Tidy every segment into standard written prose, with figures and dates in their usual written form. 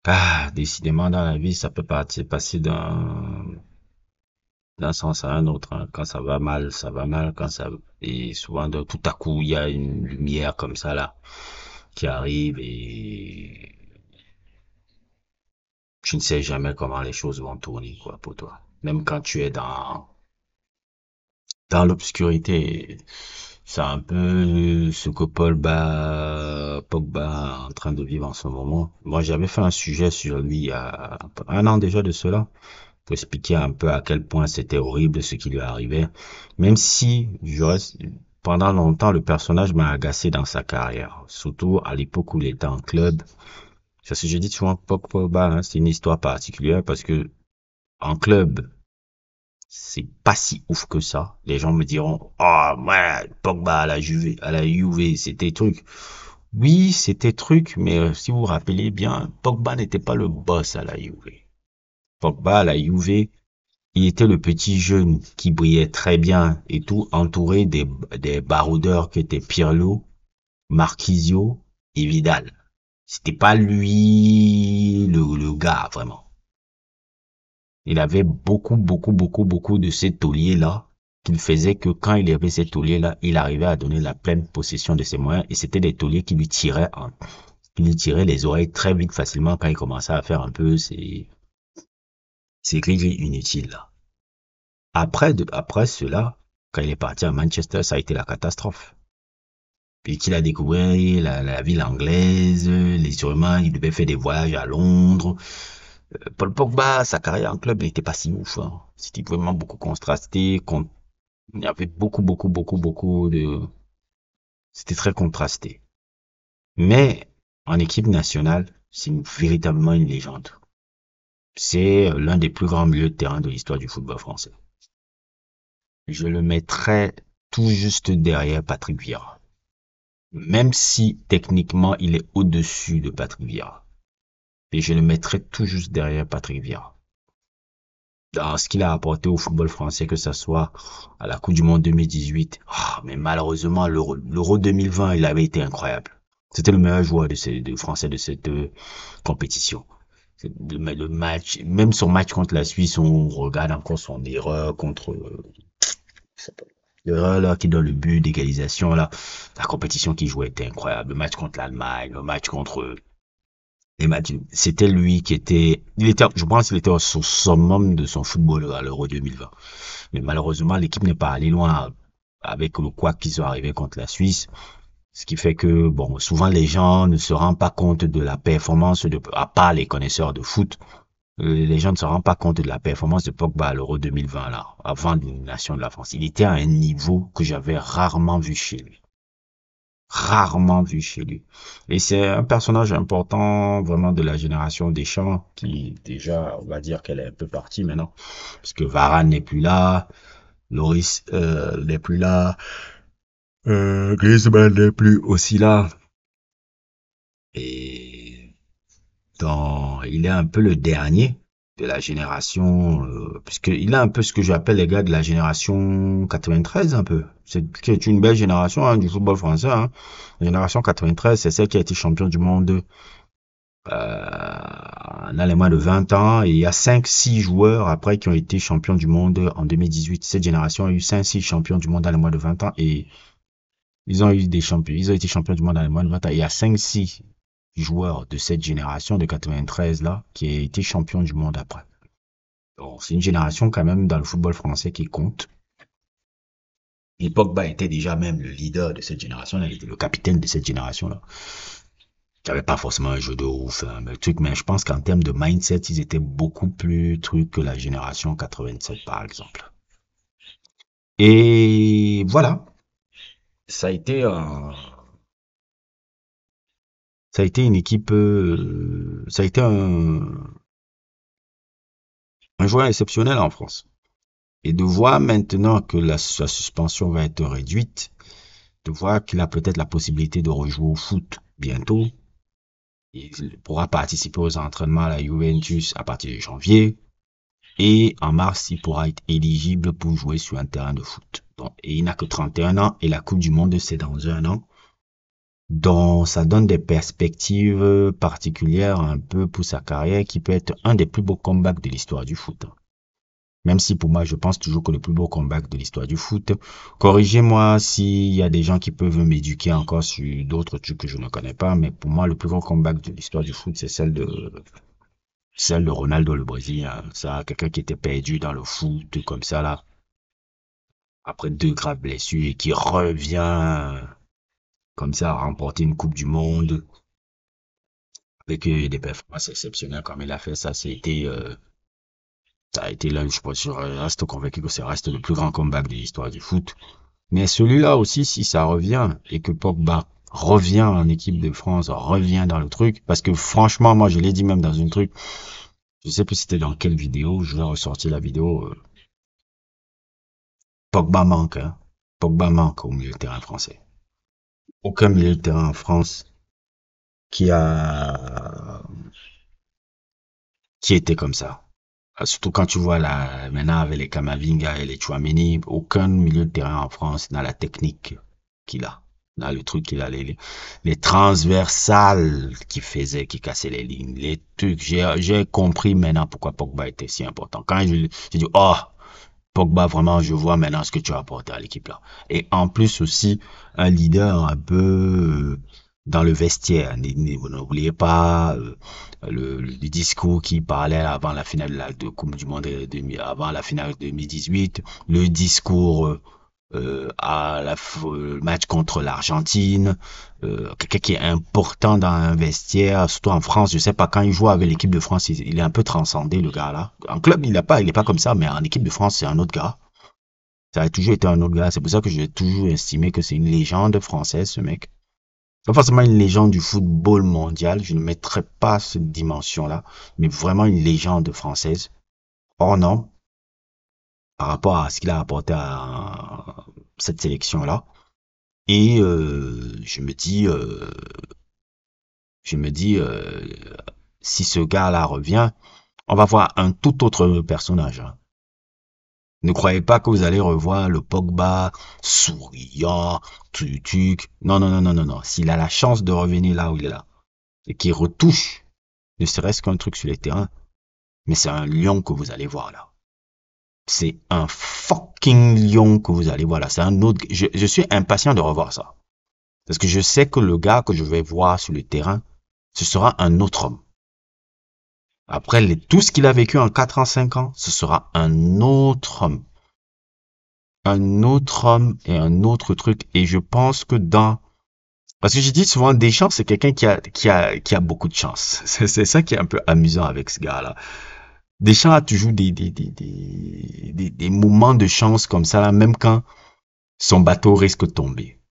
Ah, décidément, dans la vie, ça peut passer d'un sens à un autre, hein. Quand ça va mal, ça va mal. Et souvent, tout à coup, il y a une lumière comme ça, là, qui arrive et tu ne sais jamais comment les choses vont tourner, quoi, pour toi. Même quand tu es dans l'obscurité. C'est un peu ce que Pogba est en train de vivre en ce moment. Moi, j'avais fait un sujet sur lui il y a un an déjà de cela, pour expliquer un peu à quel point c'était horrible ce qui lui arrivait. Même si, pendant longtemps, le personnage m'a agacé dans sa carrière. Surtout à l'époque où il était en club. Parce que je dis souvent Pogba, hein, c'est une histoire particulière parce que en club, c'est pas si ouf que ça. Les gens me diront, ah, ouais, Pogba à la Juve, c'était truc. Oui, c'était truc, mais si vous vous rappelez bien, Pogba n'était pas le boss à la Juve. Pogba à la Juve, il était le petit jeune qui brillait très bien et tout, entouré des baroudeurs qui étaient Pirlo, Marquisio et Vidal. C'était pas lui le gars, vraiment. Il avait beaucoup de ces tauliers-là qu'il faisait que quand il avait ces tauliers-là, il arrivait à donner la pleine possession de ses moyens et c'était des tauliers qui lui tiraient les oreilles très vite facilement quand il commençait à faire un peu ces gris-gris inutiles là. Après cela, quand il est parti à Manchester, ça a été la catastrophe. Puis qu'il a découvert la ville anglaise, les humains, il devait faire des voyages à Londres. Paul Pogba, sa carrière en club n'était pas si ouf, hein. C'était vraiment beaucoup contrasté. Il y avait beaucoup de... C'était très contrasté. Mais en équipe nationale, c'est véritablement une légende. C'est l'un des plus grands milieux de terrain de l'histoire du football français. Je le mettrais tout juste derrière Patrick Vieira. Même si techniquement il est au-dessus de Patrick Vieira. Et je le mettrais tout juste derrière Patrick Vieira. Dans ce qu'il a apporté au football français, que ce soit à la Coupe du Monde 2018. Ah, mais malheureusement, l'Euro 2020, il avait été incroyable. C'était le meilleur joueur de français de cette compétition. Le match, même son match contre la Suisse, on regarde encore son erreur contre l'erreur là qui donne le but d'égalisation là. La compétition qu'il jouait était incroyable. Le match contre l'Allemagne, le match contre les matchs, c'était lui qui je pense qu'il était au summum de son football à l'Euro 2020. Mais malheureusement, l'équipe n'est pas allée loin avec le quoi qu'ils sont arrivés contre la Suisse. Ce qui fait que, bon, souvent les gens ne se rendent pas compte de la performance à part les connaisseurs de foot, les gens ne se rendent pas compte de la performance de Pogba à l'Euro 2020 là, avant l'élimination de la France. Il était à un niveau que j'avais rarement vu chez lui. Rarement vu chez lui. Et c'est un personnage important vraiment de la génération Deschamps qui déjà, on va dire qu'elle est un peu partie maintenant, parce que Varane n'est plus là, Loris n'est plus là, Griezmann n'est plus aussi là. Et il est un peu le dernier de la génération, puisqu'il a un peu ce que j'appelle les gars de la génération 93 un peu. C'est une belle génération hein, du football français. Hein. La génération 93, c'est celle qui a été champion du monde dans les moins de 20 ans. Et il y a cinq six joueurs après qui ont été champions du monde en 2018. Cette génération a eu cinq six champions du monde dans les moins de 20 ans et ils ont été champions du monde dans les moins de 20 ans. Il y a cinq six joueur de cette génération de 93 là qui a été champion du monde après. Donc c'est une génération quand même dans le football français qui compte. Et Pogba était déjà même le leader de cette génération-là, il était le capitaine de cette génération-là. Il n'y avait pas forcément un jeu de ouf, hein, mais je pense qu'en termes de mindset, ils étaient beaucoup plus trucs que la génération 87 par exemple. Et voilà, ça a été ça a été une équipe, ça a été un joueur exceptionnel en France. Et de voir maintenant que sa suspension va être réduite, de voir qu'il a peut-être la possibilité de rejouer au foot bientôt. Il pourra participer aux entraînements à la Juventus à partir de janvier. Et en mars, il pourra être éligible pour jouer sur un terrain de foot. Donc, et il n'a que 31 ans et la Coupe du Monde, c'est dans un an. dont ça donne des perspectives particulières un peu pour sa carrière, qui peut être un des plus beaux comebacks de l'histoire du foot. Même si pour moi, je pense toujours que le plus beau comeback de l'histoire du foot. Corrigez-moi s'il y a des gens qui peuvent m'éduquer encore sur d'autres trucs que je ne connais pas, mais pour moi, le plus gros comeback de l'histoire du foot, c'est celle de Ronaldo, le Brésilien. Ça, quelqu'un qui était perdu dans le foot, comme ça, là, après deux graves blessures et qui revient, comme ça, à remporter une Coupe du Monde avec des performances exceptionnelles comme il a fait. Ça a été l'un, je reste convaincu que ça reste le plus grand comeback de l'histoire du foot. Mais celui-là aussi, si ça revient et que Pogba revient en équipe de France, revient dans le truc, parce que franchement, moi, je l'ai dit même dans une truc, je sais plus c'était dans quelle vidéo, je vais ressortir la vidéo, Pogba manque, hein. Pogba manque au milieu de terrain français. Aucun milieu de terrain en France qui a, qui était comme ça. Surtout quand tu vois là, maintenant avec les Kamavinga et les Chouameni, aucun milieu de terrain en France n'a la technique qu'il a. N'a le truc qu'il a, les transversales qu'il faisait, qui cassaient les lignes, les trucs. J'ai compris maintenant pourquoi Pogba était si important. Quand j'ai dit, oh, Pogba, vraiment, je vois maintenant ce que tu as apporté à l'équipe là. Et en plus aussi, un leader un peu dans le vestiaire. N'oubliez pas le discours qui parlait avant la finale de Coupe du Monde, avant la finale 2018, le discours le match contre l'Argentine, quelqu'un qui est important dans un vestiaire, surtout en France. Je sais pas, quand il joue avec l'équipe de France, il est un peu transcendé, le gars là. En club, il est pas comme ça, mais en équipe de France, c'est un autre gars. Ça a toujours été un autre gars. C'est pour ça que j'ai toujours estimé que c'est une légende française, ce mec. Pas forcément une légende du football mondial, je ne mettrais pas cette dimension-là, mais vraiment une légende française. Or non, par rapport à ce qu'il a apporté à cette sélection-là. Et je me dis, si ce gars-là revient, on va voir un tout autre personnage, hein. Ne croyez pas que vous allez revoir le Pogba souriant, tutuc. Non, non, non, non, non, non. S'il a la chance de revenir là où il est là, et qu'il retouche, ne serait-ce qu'un truc sur les terrains, mais c'est un lion que vous allez voir là. C'est un fucking lion que vous allez voir là. C'est un autre. Je suis impatient de revoir ça. Parce que je sais que le gars que je vais voir sur le terrain, ce sera un autre homme. Après tout ce qu'il a vécu en 4 ans, 5 ans, ce sera un autre homme. Un autre homme et un autre truc. Et je pense que parce que je dis souvent, Deschamps, c'est quelqu'un qui a beaucoup de chance. C'est ça qui est un peu amusant avec ce gars-là. Deschamps a toujours des moments de chance comme ça, là, même quand son bateau risque de tomber.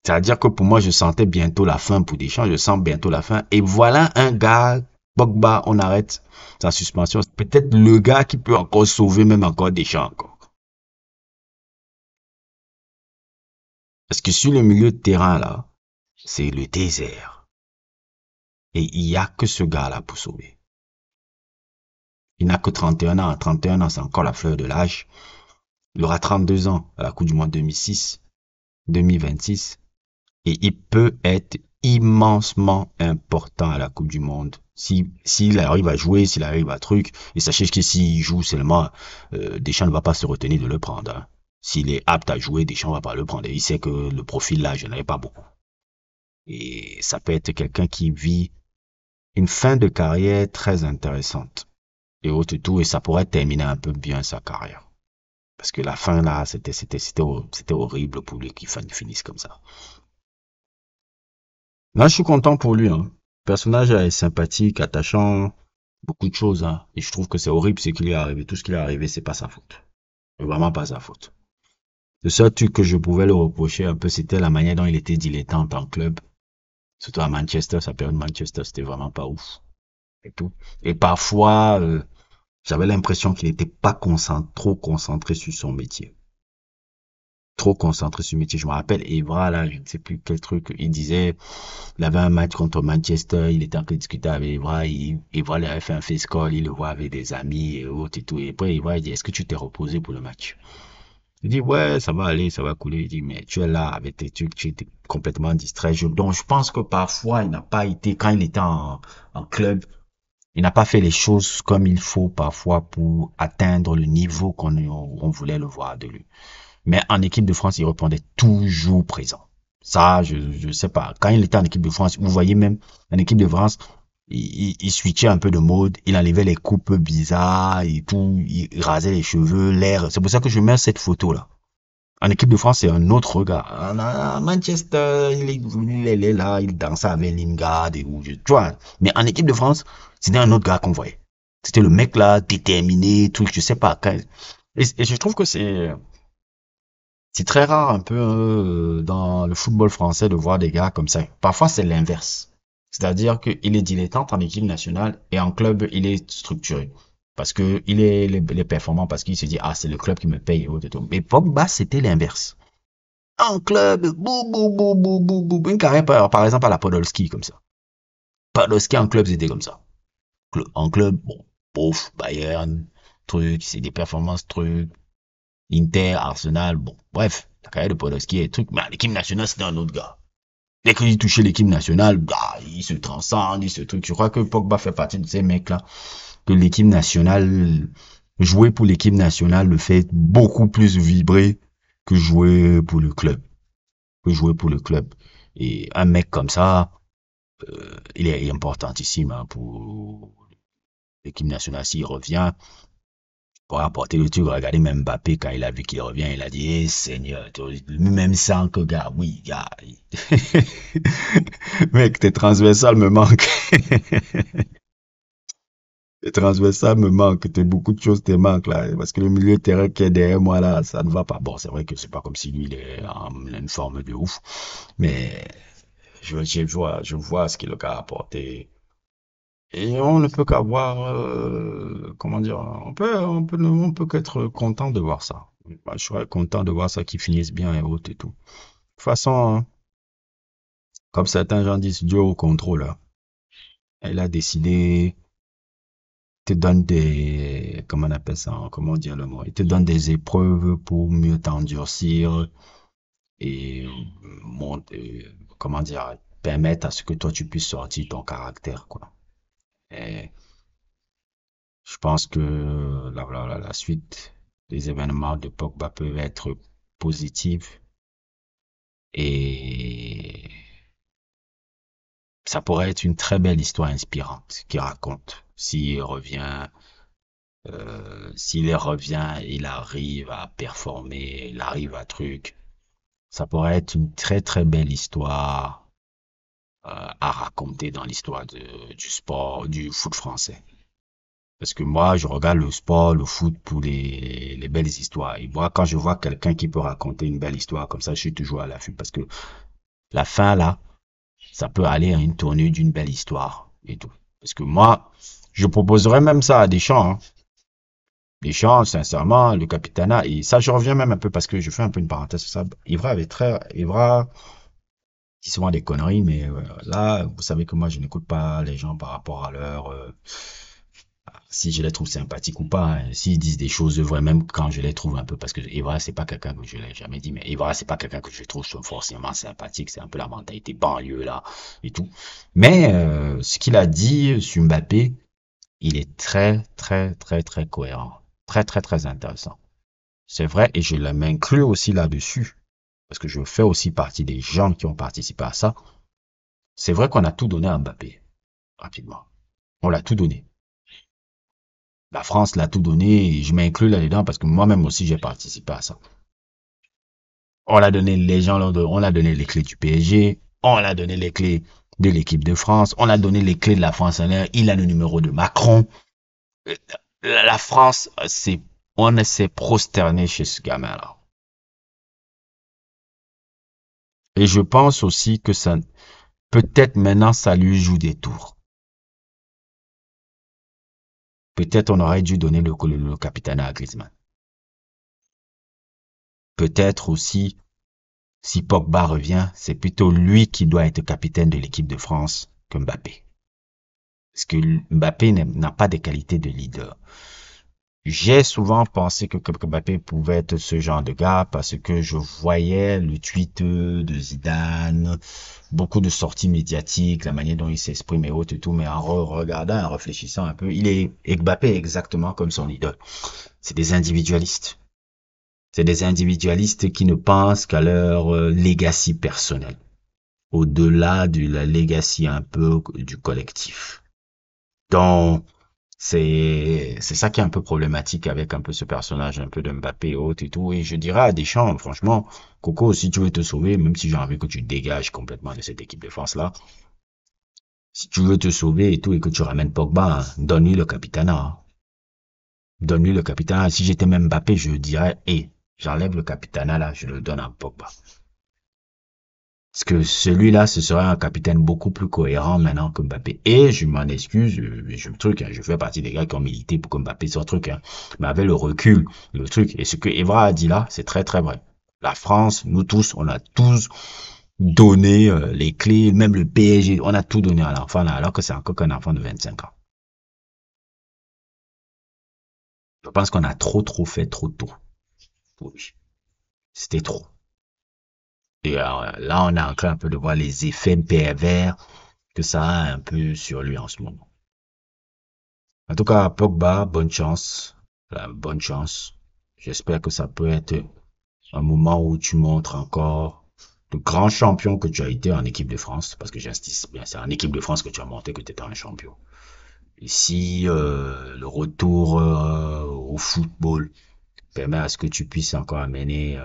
C'est-à-dire que pour moi, je sentais bientôt la fin pour Deschamps, je sens bientôt la fin. Et voilà un gars, Pogba, on arrête sa suspension. C'est peut-être le gars qui peut encore sauver même encore Deschamps encore. Parce que sur le milieu de terrain, là, c'est le désert. Et il n'y a que ce gars-là pour sauver. Il n'a que 31 ans. 31 ans, c'est encore la fleur de l'âge. Il aura 32 ans à la Coupe du Monde 2006, 2026. Et il peut être immensement important à la Coupe du Monde. S'il arrive à jouer, s'il arrive à truc, et sachez que s'il joue seulement, Deschamps ne va pas se retenir de le prendre, hein. S'il est apte à jouer, Deschamps ne va pas le prendre. Il sait que le profil là, je n'avais pas beaucoup. Et ça peut être quelqu'un qui vit une fin de carrière très intéressante. Et tout, et ça pourrait terminer un peu bien sa carrière. Parce que la fin là, c'était horrible pour lui qu'il finisse comme ça. Là, je suis content pour lui, hein. Le personnage est sympathique, attachant, beaucoup de choses, hein. Et je trouve que c'est horrible ce qui lui est arrivé. Tout ce qui lui est arrivé, c'est pas sa faute. C'est vraiment pas sa faute. Le seul truc que je pouvais le reprocher un peu, c'était la manière dont il était dilettante en club. Surtout à Manchester, sa période de Manchester, c'était vraiment pas ouf. Et tout. Et parfois, j'avais l'impression qu'il n'était pas trop concentré sur son métier. Trop concentré sur le métier. Je me rappelle Evra, là, je ne sais plus quel truc, il disait, il avait un match contre Manchester, il était en train de discuter avec Evra, Evra lui avait fait un face call, il le voit avec des amis et autres et tout. Et après, Evra, il dit, est-ce que tu t'es reposé pour le match? Il dit, ouais, ça va aller, ça va couler. Il dit, mais tu es là avec tes trucs, tu étais complètement distrait. Donc, je pense que parfois, il n'a pas été, quand il était en club, il n'a pas fait les choses comme il faut parfois pour atteindre le niveau on voulait le voir de lui. Mais en équipe de France, il répondait toujours présent. Ça, je sais pas. Quand il était en équipe de France, vous voyez même en équipe de France, il switchait un peu de mode, il enlevait les coupes bizarres et tout, il rasait les cheveux, l'air. C'est pour ça que je mets cette photo-là. En équipe de France, c'est un autre gars. À Manchester, il est là, il dansait avec Lingard et où, tu vois. Mais en équipe de France, c'était un autre gars qu'on voyait. C'était le mec là, déterminé, truc, je sais pas. Et je trouve que c'est très rare un peu dans le football français de voir des gars comme ça. Parfois, c'est l'inverse. C'est-à-dire qu'il est dilettante en équipe nationale et en club, il est structuré. Parce que il est performant, parce qu'il se dit, ah, c'est le club qui me paye. Et tout. Mais Pogba, c'était l'inverse. En club, bou, bou, bou, bou, bou, bou. Une carrière, par exemple, à la Podolski, comme ça. Podolski en club, c'était comme ça. En club, bon, pouf, Bayern, truc, c'est des performances, truc. Inter, Arsenal, bon, bref, la carrière de Podolski est truc, mais à l'équipe nationale, c'était un autre gars. Dès qu'il touchait l'équipe nationale, bah, il se transcende, il se truc. Je crois que Pogba fait partie de ces mecs-là, que l'équipe nationale, jouer pour l'équipe nationale le fait beaucoup plus vibrer que jouer pour le club. Que jouer pour le club. Et un mec comme ça, il est importantissime hein, pour l'équipe nationale. S'il revient, pour apporter le truc, regardez même Mbappé quand il a vu qu'il revient, il a dit, eh, Seigneur, même sans que gars, oui, gars. Mec, tes transversales me manquent. Tes transversales me manquent. Beaucoup de choses te manquent là. Parce que le milieu de terrain qui est derrière moi là, ça ne va pas. Bon, c'est vrai que c'est pas comme si lui il est en une forme de ouf. Mais je vois ce qu'il a apporté. Et on ne peut qu'avoir, comment dire, on peut qu'être content de voir ça. Moi, je serais content de voir ça qui finisse bien et autres et tout. De toute façon, hein, comme certains gens disent, Dieu au contrôle, hein. Elle a décidé, te donne des, comment on appelle ça, hein, comment dire le mot, il te donne des épreuves pour mieux t'endurcir et comment dire, permettre à ce que toi tu puisses sortir ton caractère, quoi. Et je pense que la suite des événements de Pogba peuvent être positifs et ça pourrait être une très belle histoire inspirante qui raconte s'il revient, il arrive à performer, il arrive à truc. Ça pourrait être une très très belle histoire à raconter dans l'histoire du sport, du foot français. Parce que moi, je regarde le sport, le foot pour les belles histoires. Et moi, quand je vois quelqu'un qui peut raconter une belle histoire comme ça, je suis toujours à l'affût. Parce que la fin, là, ça peut aller à une tournure d'une belle histoire et tout. Parce que moi, je proposerais même ça à Deschamps. Hein. Deschamps, sincèrement, le capitanat. Et ça, je reviens même un peu parce que je fais un peu une parenthèse sur ça. Evra dit souvent des conneries, mais là, vous savez que moi, je n'écoute pas les gens par rapport à leur si je les trouve sympathiques ou pas, hein. S'ils disent des choses vraies, même quand je les trouve un peu, parce que Evra, c'est pas quelqu'un que je l'ai jamais dit, mais Evra, c'est pas quelqu'un que je trouve forcément sympathique, c'est un peu la mentalité banlieue, là, et tout. Mais, ce qu'il a dit sur Mbappé, il est très, très, très, très cohérent. Très, très, très intéressant. C'est vrai, et je m'inclus aussi là-dessus, parce que je fais aussi partie des gens qui ont participé à ça. C'est vrai qu'on a tout donné à Mbappé, rapidement. On l'a tout donné. La France l'a tout donné et je m'inclus là-dedans parce que moi-même aussi j'ai participé à ça. On l'a donné, les gens, on l'a donné les clés du PSG, on l'a donné les clés de l'équipe de France, on a donné les clés de la France en l'air, il a le numéro de Macron. La France, on s'est prosterné chez ce gamin-là. Et je pense aussi que ça, peut-être maintenant ça lui joue des tours. Peut-être on aurait dû donner le capitaine à Griezmann. Peut-être aussi si Pogba revient, c'est plutôt lui qui doit être capitaine de l'équipe de France que Mbappé. Parce que Mbappé n'a pas des qualités de leader. J'ai souvent pensé que Mbappé pouvait être ce genre de gars parce que je voyais le tweet de Zidane, beaucoup de sorties médiatiques, la manière dont il s'exprime et autres et tout, mais en regardant, en réfléchissant un peu, Mbappé est exactement comme son idole. C'est des individualistes. C'est des individualistes qui ne pensent qu'à leur legacy personnel, au-delà de la legacy un peu du collectif. Donc, c'est ça qui est un peu problématique avec un peu ce personnage un peu de Mbappé et autres et tout. Et je dirais à Deschamps, franchement, Coco, si tu veux te sauver, même si j'ai envie que tu te dégages complètement de cette équipe de France-là, si tu veux te sauver et tout et que tu ramènes Pogba, hein, donne-lui le capitana, hein. Donne-lui le capitana. Si j'étais même Mbappé, je dirais, hé, j'enlève le capitana là, je le donne à Pogba. Parce que celui-là, ce serait un capitaine beaucoup plus cohérent maintenant que Mbappé. Et je m'en excuse, je fais partie des gars qui ont milité pour que Mbappé soit truc, hein. Mais avec le recul, le truc, et ce que Evra a dit là, c'est très très vrai. La France, nous tous, on a tous donné les clés, même le PSG, on a tout donné à l'enfant là, alors que c'est encore qu'un enfant de 25 ans. Je pense qu'on a trop fait trop tôt pour lui. C'était trop. Et là, on est en train un peu de voir les effets pervers que ça a un peu sur lui en ce moment. En tout cas, Pogba, bonne chance. Bonne chance. J'espère que ça peut être un moment où tu montres encore le grand champion que tu as été en équipe de France, parce que j'insiste bien, c'est en équipe de France que tu as montré que tu étais un champion. Et si le retour au football permet à ce que tu puisses encore amener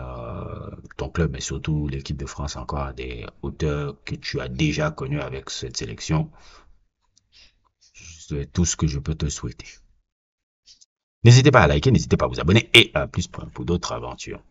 ton club, mais surtout l'équipe de France encore à des hauteurs que tu as déjà connues avec cette sélection, c'est tout ce que je peux te souhaiter. N'hésitez pas à liker, n'hésitez pas à vous abonner et à plus pour d'autres aventures.